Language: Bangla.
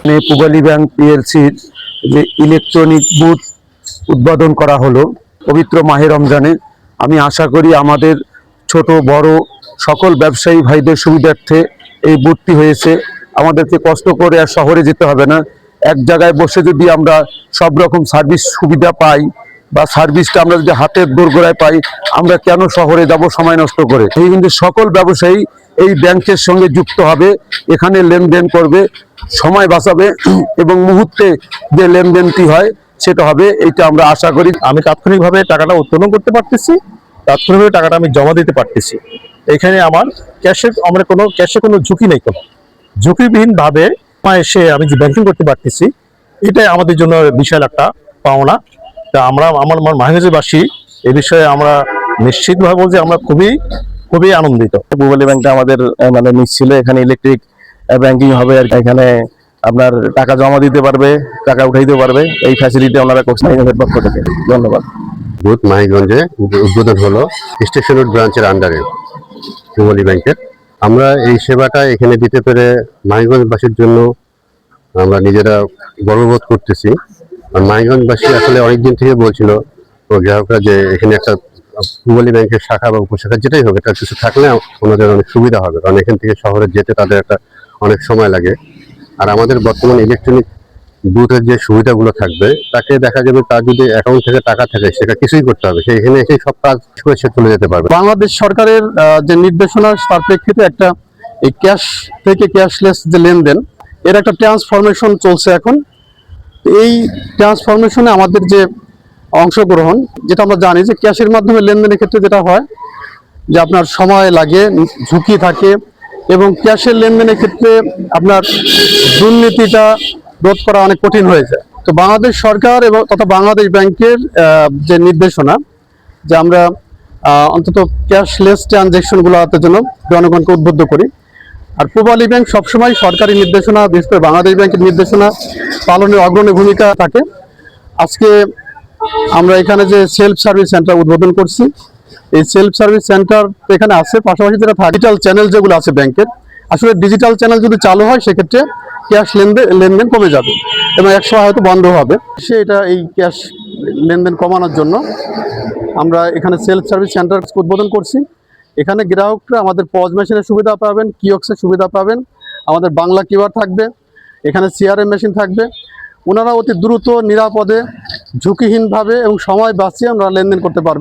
পূবালী ব্যাংক পিএলসির যে ইলেকট্রনিক বুথ উদ্বোধন করা হলো পবিত্র মাহে রমজানে, আমি আশা করি আমাদের ছোট বড় সকল ব্যবসায়ী ভাইদের সুবিধার্থে এই বুথটি হয়েছে। আমাদেরকে কষ্ট করে আর শহরে যেতে হবে না। এক জায়গায় বসে যদি আমরা সব রকম সার্ভিস সুবিধা পাই বা সার্ভিসটা আমরা যদি হাতের দোরগোড়ায় পাই, আমরা কেন শহরে যাব সময় নষ্ট করে। এই কিন্তু সকল ব্যবসায়ী এই ব্যাংকের সঙ্গে যুক্ত হবে, এখানে লেনদেন করবে, সময় বাঁচাবে এবং মুহূর্তে যে লেনদেনটি হয় সেটা হবে, এইটা আমরা আশা করি। আমি তাৎক্ষণিকভাবে টাকাটা উত্তোলন করতে পারতেছি, তাৎক্ষণিকভাবে টাকাটা আমি জমা দিতে পারতেছি। এখানে আমার ক্যাশে কোনো ঝুঁকি নেই, কোনো ঝুঁকিবিহীন ভাবে এসে আমি যে ব্যাংকিং করতে পারতেছি, এটাই আমাদের জন্য বিশাল একটা পাওনা। তা আমার মাহেরগঞ্জবাসী এই বিষয়ে আমরা নিশ্চিতভাবে বলছি, আমরা খুবই আনন্দিত। পূবালী ব্যাংকটা আমাদের মিস ছিল। এখানে ইলেকট্রিক ব্যাংকিং হবে, আর এখানে আপনার টাকা জমা দিতে পারবে, টাকা উঠাইতে পারবে। এই ফ্যাসিলিটি আপনারা করছেন এখানের পক্ষ থেকে, ধন্যবাদ। বুথ মাহিগঞ্জে উদ্বোধন হলো স্টেশন রোড ব্রাঞ্চের আন্ডারে পূবালী ব্যাংকের। আমরা এই সেবাটা এখানে দিতে পেরে মাহিগঞ্জবাসীর জন্য আমরা নিজেরা গর্ববোধ করতেছি। আর মাহিগঞ্জবাসী আসলে অনেকদিন থেকে বলছিল ও গ্রাহকরা যে এখানে একটা পূবালী ব্যাংকের শাখা বা উপশাখা যেটাই হোক, এটা কিছু থাকলে ওনাদের অনেক সুবিধা হবে, কারণ এখান থেকে শহরে যেতে তাদের একটা অনেক সময় লাগে। আর আমাদের বর্তমান ইলেকট্রনিক বুথের যে সুবিধাগুলো থাকবে, তাকে দেখা যাবে তার যদি অ্যাকাউন্ট থেকে টাকা থাকে সেটা কিছুই করতে হবে, সে এখানে এসে সব কাজ করে সে চলে যেতে পারবে। বাংলাদেশ সরকারের যে নির্দেশনা, তার প্রেক্ষিতে একটা এই ক্যাশ থেকে ক্যাশলেস যে লেনদেন, এর একটা ট্রান্সফরমেশন চলছে এখন। এই ট্রান্সফরমেশনে আমাদের যে অংশগ্রহণ, যেটা আমরা জানি যে ক্যাশের মাধ্যমে লেনদেনের ক্ষেত্রে যেটা হয় যে আপনার সময় লাগে, ঝুঁকি থাকে, এবং ক্যাশের লেনদেনের ক্ষেত্রে আপনার দুর্নীতিটা রোধ করা অনেক কঠিন হয়ে যায়। তো বাংলাদেশ সরকার এবং তথা বাংলাদেশ ব্যাংকের যে নির্দেশনা, যে আমরা অন্তত ক্যাশলেস ট্রানজ্যাকশনগুলোর জন্য জনগণকে উদ্বুদ্ধ করি। আর পূবালী ব্যাংক সবসময় সরকারি নির্দেশনা, বিশেষ করে বাংলাদেশ ব্যাংকের নির্দেশনা পালনের অগ্রণী ভূমিকা থাকে। আজকে আমরা এখানে যে সেলফ সার্ভিস সেন্টার উদ্বোধন করছি, এই সেলফ সার্ভিস সেন্টার এখানে আছে, পাশাপাশি যেটা ডিজিটাল চ্যানেল যেগুলো আছে ব্যাংকের, আসলে ডিজিটাল চ্যানেল যদি চালু হয় সেক্ষেত্রে ক্যাশ লেনদেন কমে যাবে এবং একসময় হয়তো বন্ধ হবে। এই ক্যাশ লেনদেন কমানোর জন্য আমরা এখানে সেলফ সার্ভিস সেন্টার উদ্বোধন করছি। এখানে গ্রাহকরা আমাদের পজ মেশিনের সুবিধা পাবেন, কিওস্কের সুবিধা পাবেন, আমাদের বাংলা কিউআর থাকবে, এখানে সিআরএম মেশিন থাকবে। ওনারা অতি দ্রুত, নিরাপদে, ঝুঁকিহীনভাবে এবং সময় বাঁচিয়ে আমরা লেনদেন করতে পারবেন।